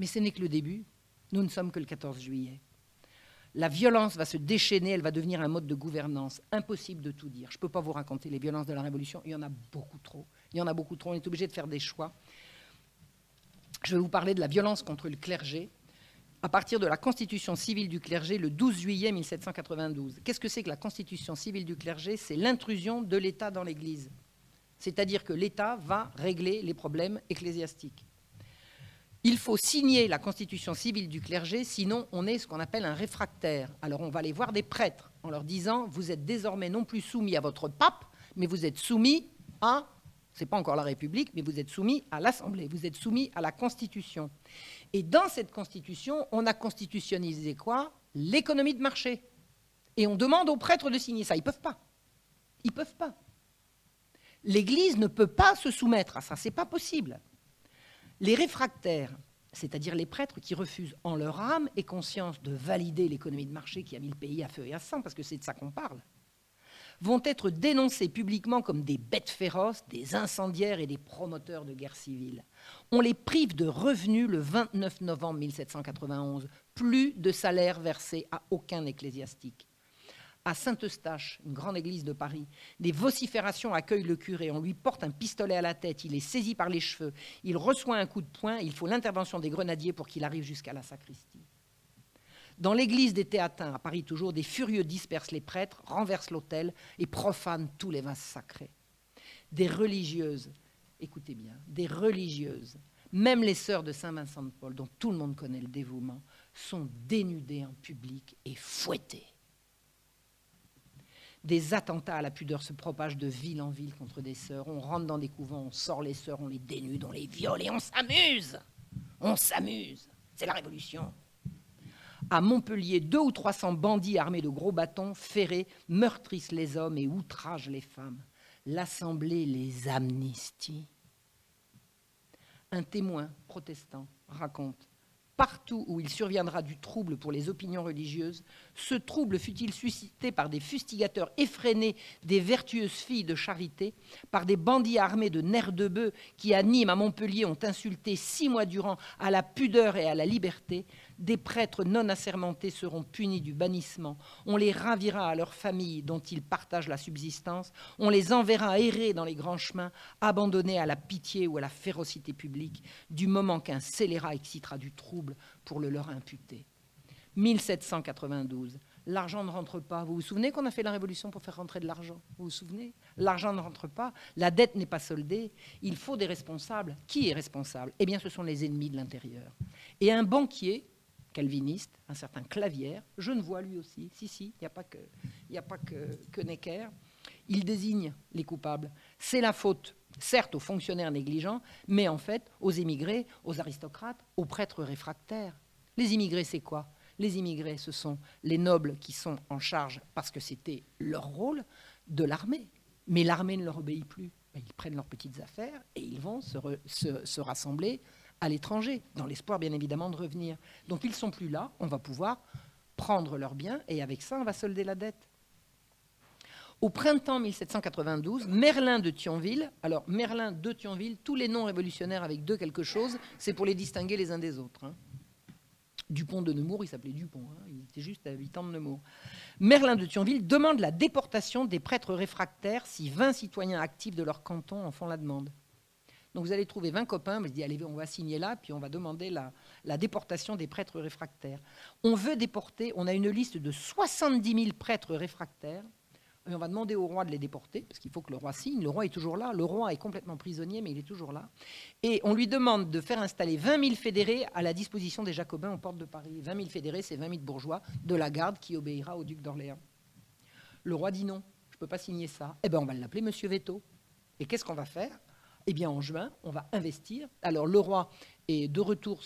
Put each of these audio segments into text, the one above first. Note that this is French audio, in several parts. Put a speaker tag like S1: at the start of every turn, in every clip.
S1: Mais ce n'est que le début. Nous ne sommes que le 14 juillet. La violence va se déchaîner, elle va devenir un mode de gouvernance. Impossible de tout dire. Je ne peux pas vous raconter les violences de la Révolution. Il y en a beaucoup trop. Il y en a beaucoup trop. On est obligé de faire des choix. Je vais vous parler de la violence contre le clergé à partir de la constitution civile du clergé le 12 juillet 1792. Qu'est-ce que c'est que la constitution civile du clergé? C'est l'intrusion de l'État dans l'Église. C'est-à-dire que l'État va régler les problèmes ecclésiastiques. Il faut signer la constitution civile du clergé, sinon on est ce qu'on appelle un réfractaire. Alors on va aller voir des prêtres en leur disant « Vous êtes désormais non plus soumis à votre pape, mais vous êtes soumis à, c'est pas encore la République, mais vous êtes soumis à l'Assemblée, vous êtes soumis à la Constitution. » Et dans cette Constitution, on a constitutionnalisé quoi? L'économie de marché. Et on demande aux prêtres de signer ça. Ils ne peuvent pas. Ils ne peuvent pas. L'Église ne peut pas se soumettre à ça, ce n'est pas possible. Les réfractaires, c'est-à-dire les prêtres qui refusent en leur âme et conscience de valider l'économie de marché qui a mis le pays à feu et à sang, parce que c'est de ça qu'on parle, vont être dénoncés publiquement comme des bêtes féroces, des incendiaires et des promoteurs de guerre civile. On les prive de revenus le 29 novembre 1791, plus de salaire versé à aucun ecclésiastique. À Saint-Eustache, une grande église de Paris, des vociférations accueillent le curé. On lui porte un pistolet à la tête, il est saisi par les cheveux, il reçoit un coup de poing, il faut l'intervention des grenadiers pour qu'il arrive jusqu'à la sacristie. Dans l'église des Théatins, à Paris toujours, des furieux dispersent les prêtres, renversent l'autel et profanent tous les vases sacrés. Des religieuses, écoutez bien, des religieuses, même les sœurs de Saint-Vincent-de-Paul, dont tout le monde connaît le dévouement, sont dénudées en public et fouettées. Des attentats à la pudeur se propagent de ville en ville contre des sœurs. On rentre dans des couvents, on sort les sœurs, on les dénude, on les viole et on s'amuse. On s'amuse. C'est la Révolution. À Montpellier, 200 ou 300 bandits armés de gros bâtons ferrés meurtrissent les hommes et outragent les femmes. L'Assemblée les amnistie. Un témoin protestant raconte: partout où il surviendra du trouble pour les opinions religieuses, ce trouble fut-il suscité par des fustigateurs effrénés des vertueuses filles de charité, par des bandits armés de nerfs de bœuf qui à Nîmes, à Montpellier, ont insulté 6 mois durant à la pudeur et à la liberté, des prêtres non assermentés seront punis du bannissement, on les ravira à leurs familles dont ils partagent la subsistance, on les enverra errer dans les grands chemins, abandonnés à la pitié ou à la férocité publique, du moment qu'un scélérat excitera du trouble pour le leur imputer. 1792, l'argent ne rentre pas. Vous vous souvenez qu'on a fait la Révolution pour faire rentrer de l'argent? Vous vous souvenez? L'argent ne rentre pas, la dette n'est pas soldée, il faut des responsables. Qui est responsable? Eh bien, ce sont les ennemis de l'intérieur. Et un banquier calviniste, un certain Clavière, Genevois lui aussi, il n'y a pas que Necker, il désigne les coupables. C'est la faute, certes, aux fonctionnaires négligents, mais en fait aux émigrés, aux aristocrates, aux prêtres réfractaires. Les immigrés, c'est quoi? Les immigrés, ce sont les nobles qui sont en charge, parce que c'était leur rôle, de l'armée. Mais l'armée ne leur obéit plus. Ils prennent leurs petites affaires et ils vont se rassembler à l'étranger, dans l'espoir bien évidemment de revenir. Donc ils ne sont plus là, on va pouvoir prendre leurs biens et avec ça on va solder la dette. Au printemps 1792, Merlin de Thionville, alors Merlin de Thionville, tous les noms révolutionnaires avec de quelque chose, c'est pour les distinguer les uns des autres. Hein. Dupont de Nemours, il s'appelait Dupont, hein, il était juste habitant de Nemours. Merlin de Thionville demande la déportation des prêtres réfractaires si 20 citoyens actifs de leur canton en font la demande. Donc vous allez trouver 20 copains, je dis allez, on va signer là, puis on va demander la déportation des prêtres réfractaires. On veut déporter, on a une liste de 70 000 prêtres réfractaires, et on va demander au roi de les déporter, parce qu'il faut que le roi signe, le roi est toujours là, le roi est complètement prisonnier, mais il est toujours là. Et on lui demande de faire installer 20 000 fédérés à la disposition des Jacobins aux portes de Paris. 20 000 fédérés, c'est 20 000 bourgeois de la garde qui obéira au duc d'Orléans. Le roi dit non, je ne peux pas signer ça. Eh bien, on va l'appeler Monsieur Veto. Et qu'est-ce qu'on va faire? Eh bien, en juin, on va investir. Alors, le roi est de retour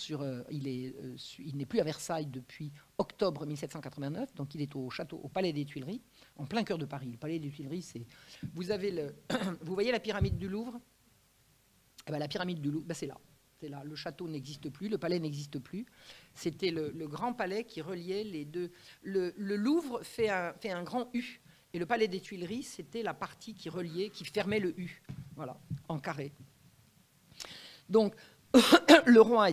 S1: il n'est plus à Versailles depuis octobre 1789, donc il est au palais des Tuileries, en plein cœur de Paris. Le palais des Tuileries, c'est... Vous voyez la pyramide du Louvre? Eh bien, la pyramide du Louvre, ben, c'est là. C'est là. Le château n'existe plus, le palais n'existe plus. C'était le grand palais qui reliait les deux. Le Louvre fait un grand U. Et le palais des Tuileries, c'était la partie qui reliait, qui fermait le U, voilà, en carré. Donc, Le roi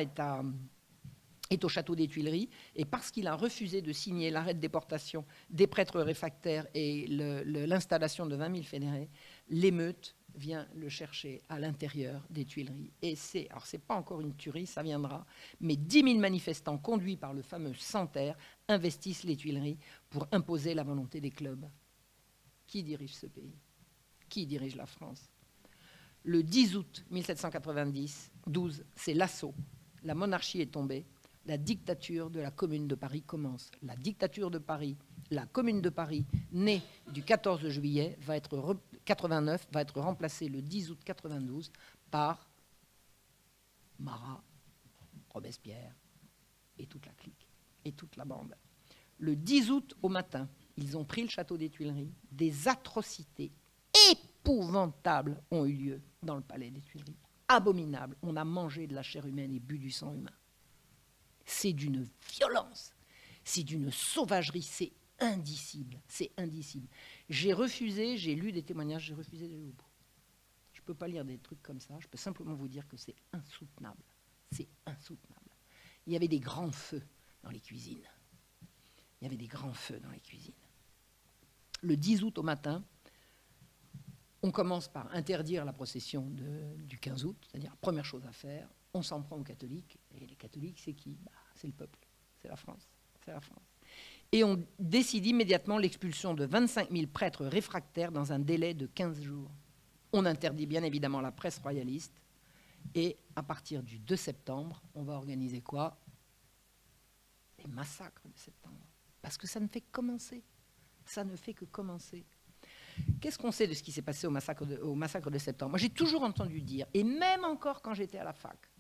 S1: est au château des Tuileries, et parce qu'il a refusé de signer l'arrêt de déportation des prêtres réfractaires et l'installation de 20 000 fédérés, l'émeute vient le chercher à l'intérieur des Tuileries. Et alors c'est pas encore une tuerie, ça viendra, mais 10 000 manifestants conduits par le fameux Santerre investissent les Tuileries pour imposer la volonté des clubs. Qui dirige ce pays? Qui dirige la France? Le 10 août 1792, c'est l'assaut. La monarchie est tombée. La dictature de la Commune de Paris commence. La dictature de Paris, la Commune de Paris, née du 14 juillet 89, va être remplacée le 10 août 92 par Marat, Robespierre et toute la clique et toute la bande. Le 10 août au matin, ils ont pris le château des Tuileries. Des atrocités épouvantables ont eu lieu dans le palais des Tuileries. Abominables. On a mangé de la chair humaine et bu du sang humain. C'est d'une violence, c'est d'une sauvagerie, c'est indicible, c'est indicible. J'ai refusé, j'ai lu des témoignages, j'ai refusé d'aller au bout. Je ne peux pas lire des trucs comme ça, je peux simplement vous dire que c'est insoutenable, c'est insoutenable. Il y avait des grands feux dans les cuisines. Il y avait des grands feux dans les cuisines. Le 10 août au matin, on commence par interdire la procession du 15 août, c'est-à-dire la première chose à faire. On s'en prend aux catholiques. Et les catholiques, c'est qui? C'est le peuple. C'est la France. C'est la France. Et on décide immédiatement l'expulsion de 25 000 prêtres réfractaires dans un délai de 15 jours. On interdit bien évidemment la presse royaliste. Et à partir du 2 septembre, on va organiser quoi? Les massacres de septembre. Parce que ça ne fait que commencer. Ça ne fait que commencer. Qu'est-ce qu'on sait de ce qui s'est passé au massacre de septembre? Moi, j'ai toujours entendu dire, et même encore quand j'étais à la fac,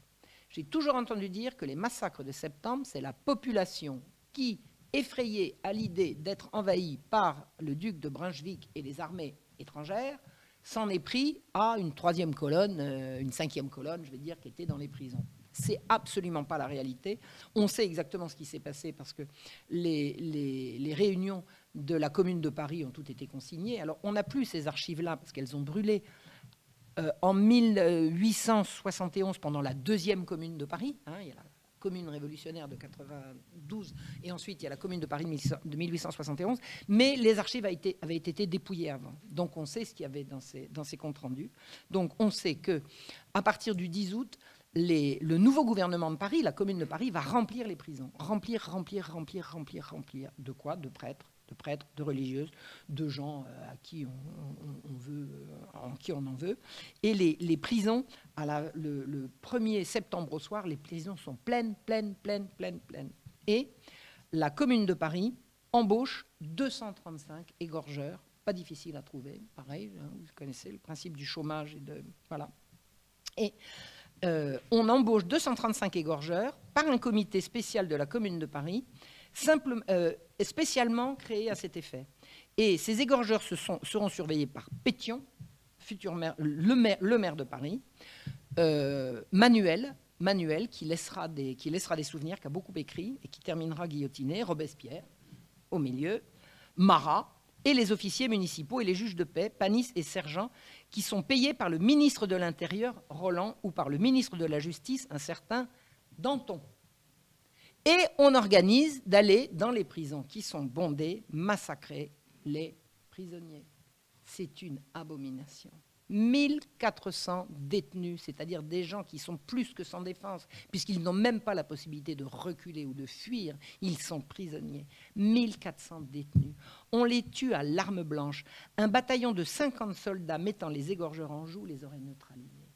S1: j'ai toujours entendu dire que les massacres de septembre, c'est la population qui, effrayée à l'idée d'être envahie par le duc de Brunswick et les armées étrangères, s'en est pris à une troisième colonne, une cinquième colonne, je vais dire, qui était dans les prisons. C'est absolument pas la réalité. On sait exactement ce qui s'est passé parce que les réunions de la Commune de Paris ont toutes été consignées. Alors, on n'a plus ces archives-là parce qu'elles ont brûlé en 1871 pendant la deuxième Commune de Paris. Il y a la Commune révolutionnaire de 92 et ensuite il y a la Commune de Paris de 1871. Mais les archives avaient été dépouillées avant. Donc, on sait ce qu'il y avait dans ces comptes rendus. Donc, on sait qu'à partir du 10 août, le nouveau gouvernement de Paris, la Commune de Paris, va remplir les prisons. Remplir. De quoi? De prêtres, de religieuses, de gens à qui on en veut. Et les prisons, le 1er septembre au soir, les prisons sont pleines. Et la Commune de Paris embauche 235 égorgeurs, pas difficile à trouver, pareil, vous connaissez le principe du chômage. Voilà. Et on embauche 235 égorgeurs par un comité spécial de la Commune de Paris, spécialement créé à cet effet. Et ces égorgeurs seront surveillés par Pétion, le maire de Paris, Manuel, qui laissera des souvenirs, qui a beaucoup écrit et qui terminera guillotiné, Robespierre, au milieu, Marat, et les officiers municipaux et les juges de paix, Panis et Sergent, qui sont payés par le ministre de l'Intérieur, Roland, ou par le ministre de la Justice, un certain Danton. Et on organise d'aller dans les prisons qui sont bondées, massacrer les prisonniers. C'est une abomination. 1400 détenus, c'est-à-dire des gens qui sont plus que sans défense, puisqu'ils n'ont même pas la possibilité de reculer ou de fuir, ils sont prisonniers. 1400 détenus. On les tue à l'arme blanche. Un bataillon de 50 soldats mettant les égorgeurs en joue les aurait neutralisés.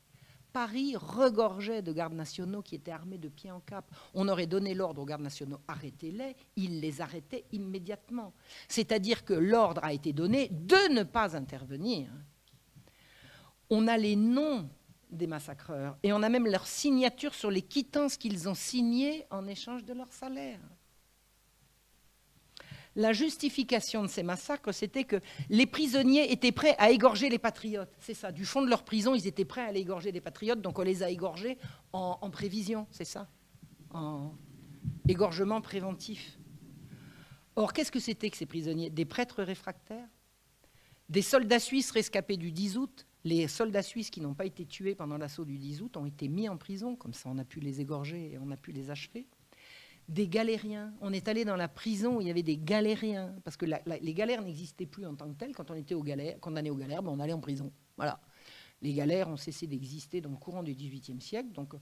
S1: Paris regorgeait de gardes nationaux qui étaient armés de pied en cap. On aurait donné l'ordre aux gardes nationaux, arrêtez-les, ils les arrêtaient immédiatement. C'est-à-dire que l'ordre a été donné de ne pas intervenir. On a les noms des massacreurs et on a même leur signature sur les quittances qu'ils ont signées en échange de leur salaire. La justification de ces massacres, c'était que les prisonniers étaient prêts à égorger les patriotes. C'est ça, du fond de leur prison, ils étaient prêts à aller égorger les patriotes, donc on les a égorgés en prévision, c'est ça, en égorgement préventif. Or, qu'est-ce que c'était que ces prisonniers? Des prêtres réfractaires? Des soldats suisses rescapés du 10 août, Les soldats suisses qui n'ont pas été tués pendant l'assaut du 10 août ont été mis en prison, comme ça on a pu les égorger et on a pu les achever. Des galériens, on est allé dans la prison où il y avait des galériens, parce que les galères n'existaient plus en tant que telles. Quand on était condamné aux galères, ben on allait en prison. Voilà. Les galères ont cessé d'exister dans le courant du XVIIIe siècle, donc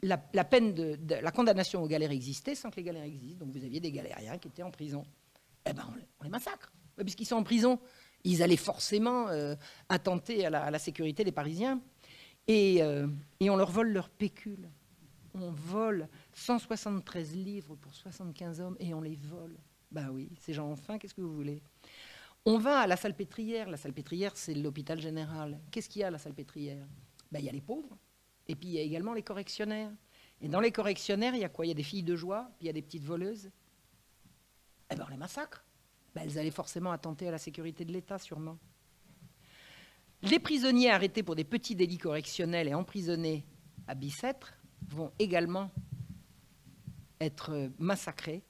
S1: la peine la condamnation aux galères existait sans que les galères existent. Donc vous aviez des galériens qui étaient en prison. Eh ben on les massacre, puisqu'ils sont en prison. Ils allaient forcément attenter à la sécurité des Parisiens. Et on leur vole leur pécule. On vole 173 livres pour 75 hommes et on les vole. Ben oui, ces gens ont faim, qu'est-ce que vous voulez? On va à la Salpêtrière. La Salpêtrière, c'est l'hôpital général. Qu'est-ce qu'il y a à la Salpêtrière? Ben, il y a les pauvres et puis il y a également les correctionnaires. Et dans les correctionnaires, il y a quoi? Il y a des filles de joie, puis il y a des petites voleuses. Eh ben, on les massacre. Ben, elles allaient forcément attenter à la sécurité de l'État, sûrement. Les prisonniers arrêtés pour des petits délits correctionnels et emprisonnés à Bicêtre vont également être massacrés,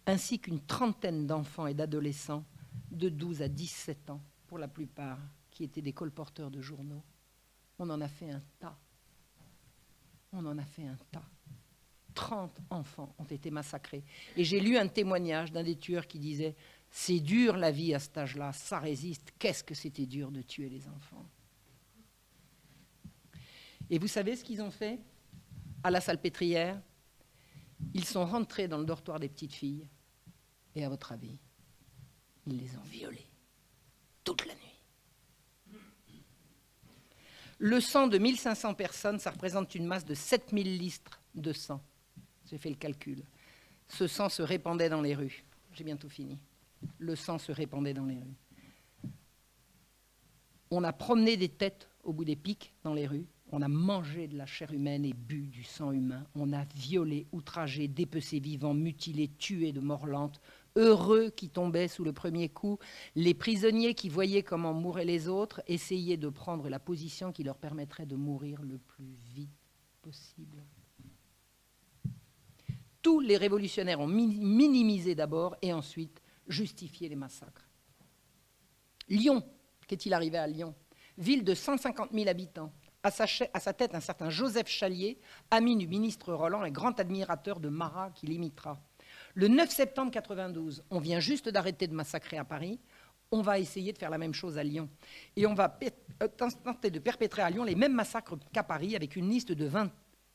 S1: ainsi qu'une trentaine d'enfants et d'adolescents de 12 à 17 ans, pour la plupart, qui étaient des colporteurs de journaux. On en a fait un tas. On en a fait un tas. 30 enfants ont été massacrés. Et j'ai lu un témoignage d'un des tueurs qui disait « C'est dur la vie à cet âge-là, ça résiste. Qu'est-ce que c'était dur de tuer les enfants ?» Et vous savez ce qu'ils ont fait à la Salpêtrière? Ils sont rentrés dans le dortoir des petites filles. Et à votre avis, ils les ont violées toute la nuit. Le sang de 1500 personnes, ça représente une masse de 7000 litres de sang. J'ai fait le calcul. Ce sang se répandait dans les rues. J'ai bientôt fini. Le sang se répandait dans les rues. On a promené des têtes au bout des pics dans les rues. On a mangé de la chair humaine et bu du sang humain. On a violé, outragé, dépecé vivant, mutilé, tué de mort lente. Heureux qui tombaient sous le premier coup. Les prisonniers qui voyaient comment mouraient les autres essayaient de prendre la position qui leur permettrait de mourir le plus vite possible. Tous les révolutionnaires ont minimisé d'abord et ensuite justifié les massacres. Lyon, qu'est-il arrivé à Lyon? Ville de 150 000 habitants. À sa tête, un certain Joseph Chalier, ami du ministre Roland et grand admirateur de Marat qui l'imitera. Le 9 septembre 92, on vient juste d'arrêter de massacrer à Paris. On va essayer de faire la même chose à Lyon. Et on va tenter de perpétrer à Lyon les mêmes massacres qu'à Paris avec une liste de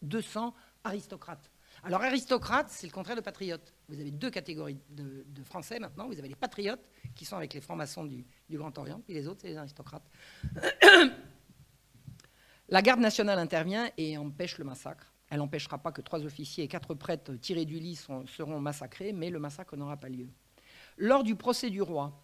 S1: 200 aristocrates. Alors, aristocrates, c'est le contraire de patriotes. Vous avez deux catégories de Français maintenant. Vous avez les patriotes, qui sont avec les francs-maçons du Grand Orient, puis les autres, c'est les aristocrates. La garde nationale intervient et empêche le massacre. Elle n'empêchera pas que 3 officiers et 4 prêtres tirés du lit seront massacrés, mais le massacre n'aura pas lieu. Lors du procès du roi,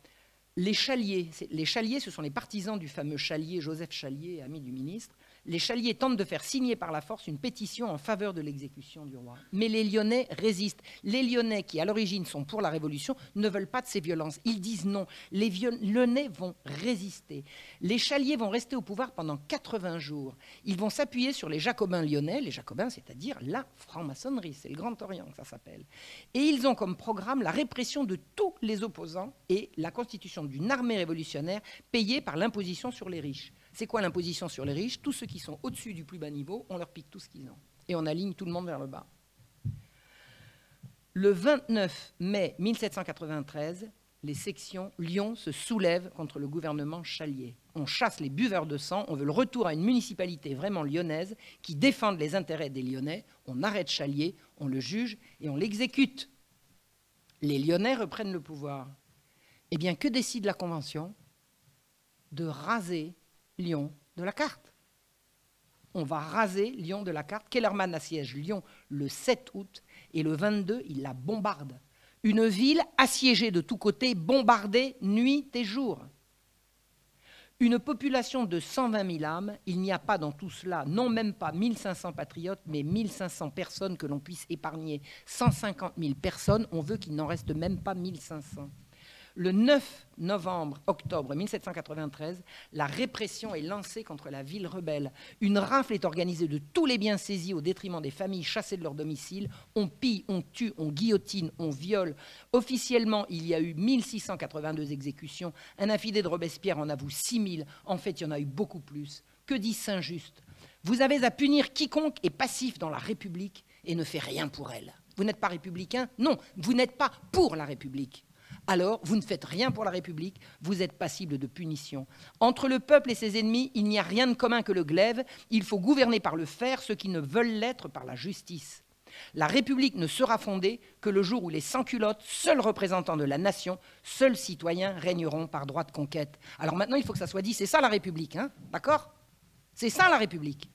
S1: les Chaliers, ce sont les partisans du fameux Chalier, Joseph Chalier, ami du ministre. Les Chaliers tentent de faire signer par la force une pétition en faveur de l'exécution du roi. Mais les Lyonnais résistent. Les Lyonnais, qui à l'origine sont pour la Révolution, ne veulent pas de ces violences. Ils disent non. Les Lyonnais vont résister. Les Chaliers vont rester au pouvoir pendant 80 jours. Ils vont s'appuyer sur les Jacobins lyonnais, les Jacobins, c'est-à-dire la franc-maçonnerie, c'est le Grand Orient que ça s'appelle. Et ils ont comme programme la répression de tous les opposants et la constitution d'une armée révolutionnaire payée par l'imposition sur les riches. C'est quoi l'imposition sur les riches? Tous ceux qui sont au-dessus du plus bas niveau, on leur pique tout ce qu'ils ont. Et on aligne tout le monde vers le bas. Le 29 mai 1793, les sections Lyon se soulèvent contre le gouvernement Chalier. On chasse les buveurs de sang, on veut le retour à une municipalité vraiment lyonnaise qui défende les intérêts des Lyonnais. On arrête Chalier, on le juge et on l'exécute. Les Lyonnais reprennent le pouvoir. Eh bien, que décide la Convention? De raser Lyon de la carte. On va raser Lyon de la carte. Kellermann assiège Lyon le 7 août et le 22, il la bombarde. Une ville assiégée de tous côtés, bombardée nuit et jour. Une population de 120 000 âmes, il n'y a pas dans tout cela, non même pas 1500 patriotes, mais 1500 personnes que l'on puisse épargner. 150 000 personnes, on veut qu'il n'en reste même pas 1500. Le 9 octobre 1793, la répression est lancée contre la ville rebelle. Une rafle est organisée de tous les biens saisis au détriment des familles chassées de leur domicile. On pille, on tue, on guillotine, on viole. Officiellement, il y a eu 1682 exécutions. Un affidé de Robespierre en avoue 6000. En fait, il y en a eu beaucoup plus. Que dit Saint-Just? Vous avez à punir quiconque est passif dans la République et ne fait rien pour elle. Vous n'êtes pas républicain? Non, vous n'êtes pas pour la République. Alors, vous ne faites rien pour la République, vous êtes passible de punition. Entre le peuple et ses ennemis, il n'y a rien de commun que le glaive. Il faut gouverner par le fer ceux qui ne veulent l'être par la justice. La République ne sera fondée que le jour où les sans-culottes, seuls représentants de la nation, seuls citoyens, régneront par droit de conquête. Alors maintenant, il faut que ça soit dit, c'est ça la République, hein, d'accord? C'est ça la République.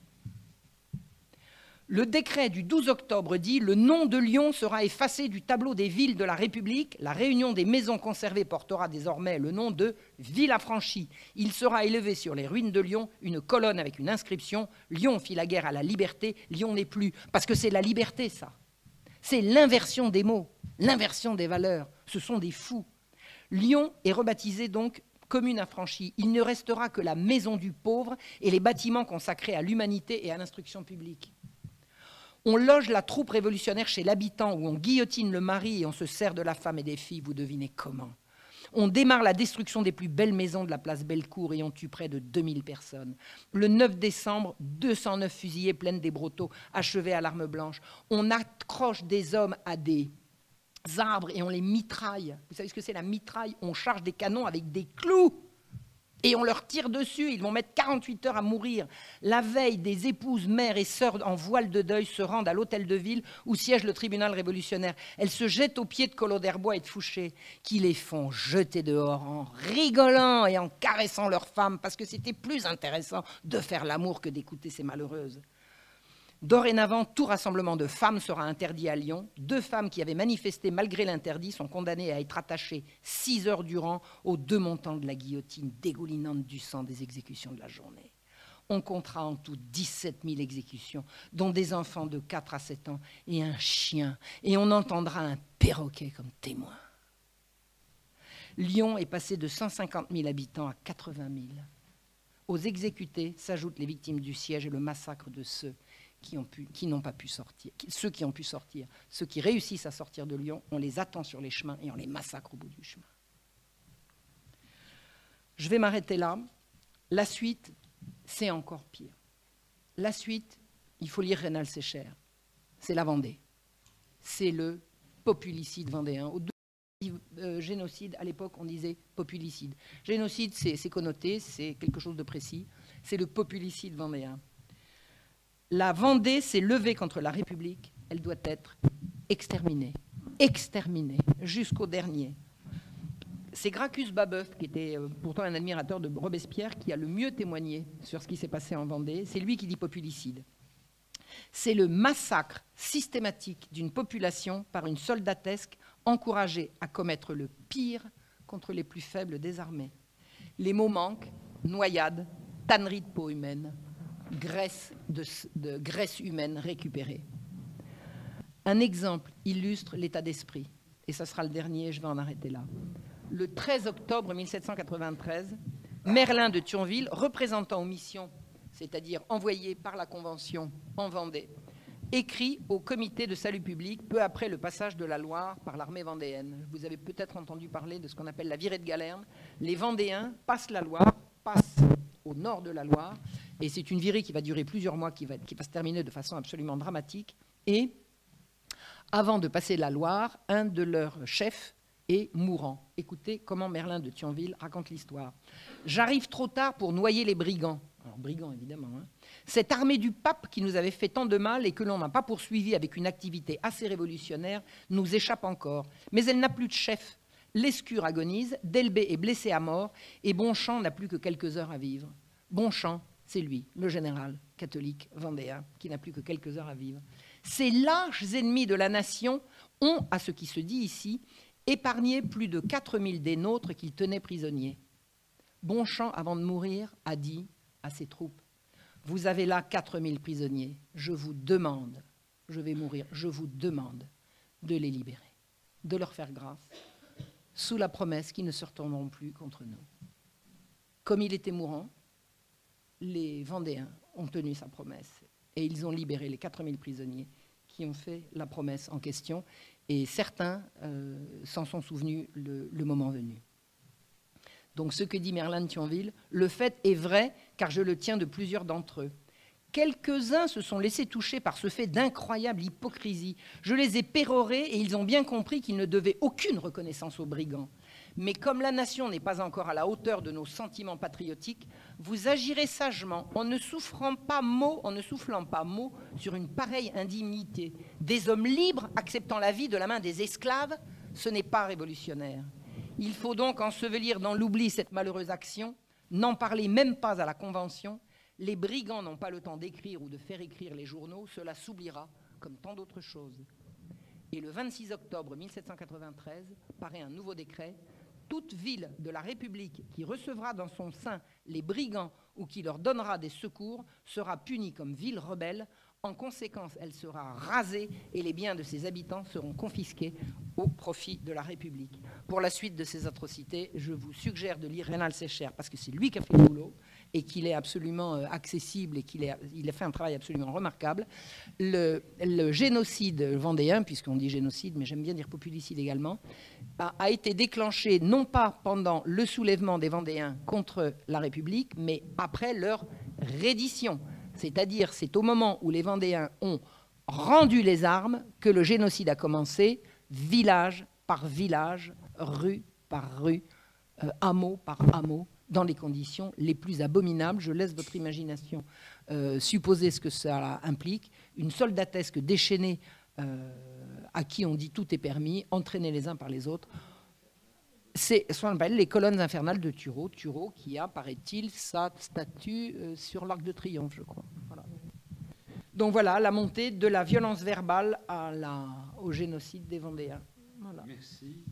S1: Le décret du 12 octobre dit « Le nom de Lyon sera effacé du tableau des villes de la République. La réunion des maisons conservées portera désormais le nom de ville affranchie. Il sera élevé sur les ruines de Lyon une colonne avec une inscription « Lyon fit la guerre à la liberté, Lyon n'est plus ». Parce que c'est la liberté, ça. C'est l'inversion des mots, l'inversion des valeurs. Ce sont des fous. Lyon est rebaptisé donc commune affranchie. Il ne restera que la maison du pauvre et les bâtiments consacrés à l'humanité et à l'instruction publique. On loge la troupe révolutionnaire chez l'habitant où on guillotine le mari et on se sert de la femme et des filles, vous devinez comment. On démarre la destruction des plus belles maisons de la place Bellecour et on tue près de 2000 personnes. Le 9 décembre, 209 fusillés pleines des brotteaux, achevés à l'arme blanche. On accroche des hommes à des arbres et on les mitraille. Vous savez ce que c'est la mitraille? On charge des canons avec des clous. Et on leur tire dessus, ils vont mettre 48 heures à mourir. La veille, des épouses, mères et sœurs en voile de deuil se rendent à l'hôtel de ville où siège le tribunal révolutionnaire. Elles se jettent aux pieds de Collot d'Herbois et de Fouché, qui les font jeter dehors en rigolant et en caressant leurs femmes, parce que c'était plus intéressant de faire l'amour que d'écouter ces malheureuses. Dorénavant, tout rassemblement de femmes sera interdit à Lyon. 2 femmes qui avaient manifesté malgré l'interdit sont condamnées à être attachées 6 heures durant aux 2 montants de la guillotine dégoulinante du sang des exécutions de la journée. On comptera en tout 17 000 exécutions, dont des enfants de 4 à 7 ans et un chien, et on entendra un perroquet comme témoin. Lyon est passé de 150 000 habitants à 80 000. Aux exécutés s'ajoutent les victimes du siège et le massacre de ceux qui n'ont pas pu sortir, ceux qui ont pu sortir, ceux qui réussissent à sortir de Lyon, on les attend sur les chemins et on les massacre au bout du chemin. Je vais m'arrêter là. La suite, c'est encore pire. La suite, il faut lire Rénal Sécher. C'est la Vendée. C'est le populicide vendéen. Au génocide, à l'époque, on disait populicide. Génocide, c'est connoté, c'est quelque chose de précis. C'est le populicide vendéen. La Vendée s'est levée contre la République, elle doit être exterminée, jusqu'au dernier. C'est Gracchus Babeuf, qui était pourtant un admirateur de Robespierre, qui a le mieux témoigné sur ce qui s'est passé en Vendée. C'est lui qui dit populicide. C'est le massacre systématique d'une population par une soldatesque encouragée à commettre le pire contre les plus faibles des armées. Les mots manquent: noyade, tannerie de peau humaine, graisse humaine récupérée. Un exemple illustre l'état d'esprit, et ça sera le dernier, je vais en arrêter là. Le 13 octobre 1793, Merlin de Thionville, représentant aux missions, c'est-à-dire envoyé par la Convention en Vendée, écrit au comité de salut public peu après le passage de la Loire par l'armée vendéenne. Vous avez peut-être entendu parler de ce qu'on appelle la virée de Galerne. Les Vendéens passent la Loire, passent au nord de la Loire, et c'est une virée qui va durer plusieurs mois, qui va se terminer de façon absolument dramatique. Et avant de passer la Loire, un de leurs chefs est mourant. Écoutez comment Merlin de Thionville raconte l'histoire. « J'arrive trop tard pour noyer les brigands. » Alors, brigands, évidemment. Hein. Cette armée du pape qui nous avait fait tant de mal et que l'on n'a pas poursuivie avec une activité assez révolutionnaire nous échappe encore. Mais elle n'a plus de chef. Lescure agonise, Delbé est blessé à mort et Bonchamp n'a plus que quelques heures à vivre. Bonchamp, c'est lui, le général catholique vendéen, qui n'a plus que quelques heures à vivre. Ces lâches ennemis de la nation ont, à ce qui se dit ici, épargné plus de 4000 des nôtres qu'ils tenaient prisonniers. Bonchamp, avant de mourir, a dit à ses troupes: « Vous avez là 4000 prisonniers. Je vous demande, je vais mourir, je vous demande de les libérer, de leur faire grâce. sous la promesse qu'ils ne se retourneront plus contre nous. Comme il était mourant, les Vendéens ont tenu sa promesse et ils ont libéré les 4000 prisonniers qui ont fait la promesse en question, et certains s'en sont souvenus le moment venu. Donc ce que dit Merlin de Thionville, le fait est vrai car je le tiens de plusieurs d'entre eux. Quelques-uns se sont laissés toucher par ce fait d'incroyable hypocrisie. Je les ai pérorés et ils ont bien compris qu'ils ne devaient aucune reconnaissance aux brigands. Mais comme la nation n'est pas encore à la hauteur de nos sentiments patriotiques, vous agirez sagement en ne soufflant pas mot sur une pareille indignité. Des hommes libres acceptant la vie de la main des esclaves, ce n'est pas révolutionnaire. Il faut donc ensevelir dans l'oubli cette malheureuse action, n'en parler même pas à la Convention. Les brigands n'ont pas le temps d'écrire ou de faire écrire les journaux, cela s'oubliera comme tant d'autres choses. Et le 26 octobre 1793 paraît un nouveau décret. Toute ville de la République qui recevra dans son sein les brigands ou qui leur donnera des secours sera punie comme ville rebelle. En conséquence, elle sera rasée et les biens de ses habitants seront confisqués au profit de la République. Pour la suite de ces atrocités, je vous suggère de lire Rénal Sécher parce que c'est lui qui a fait le boulot et qu'il est absolument accessible et qu'il a fait un travail absolument remarquable. Le génocide vendéen, puisqu'on dit génocide, mais j'aime bien dire populicide également, a été déclenché non pas pendant le soulèvement des Vendéens contre la République, mais après leur reddition. C'est-à-dire, c'est au moment où les Vendéens ont rendu les armes que le génocide a commencé, village par village, rue par rue, hameau par hameau, dans les conditions les plus abominables. Je laisse votre imagination supposer ce que ça implique. Une soldatesque déchaînée à qui on dit tout est permis, entraînés les uns par les autres. C'est ce qu'on appelle les colonnes infernales de Thureau. Thureau qui a, paraît-il, sa statue sur l'Arc de Triomphe, je crois. Voilà. Donc voilà, la montée de la violence verbale au génocide des Vendéens. Voilà.
S2: Merci.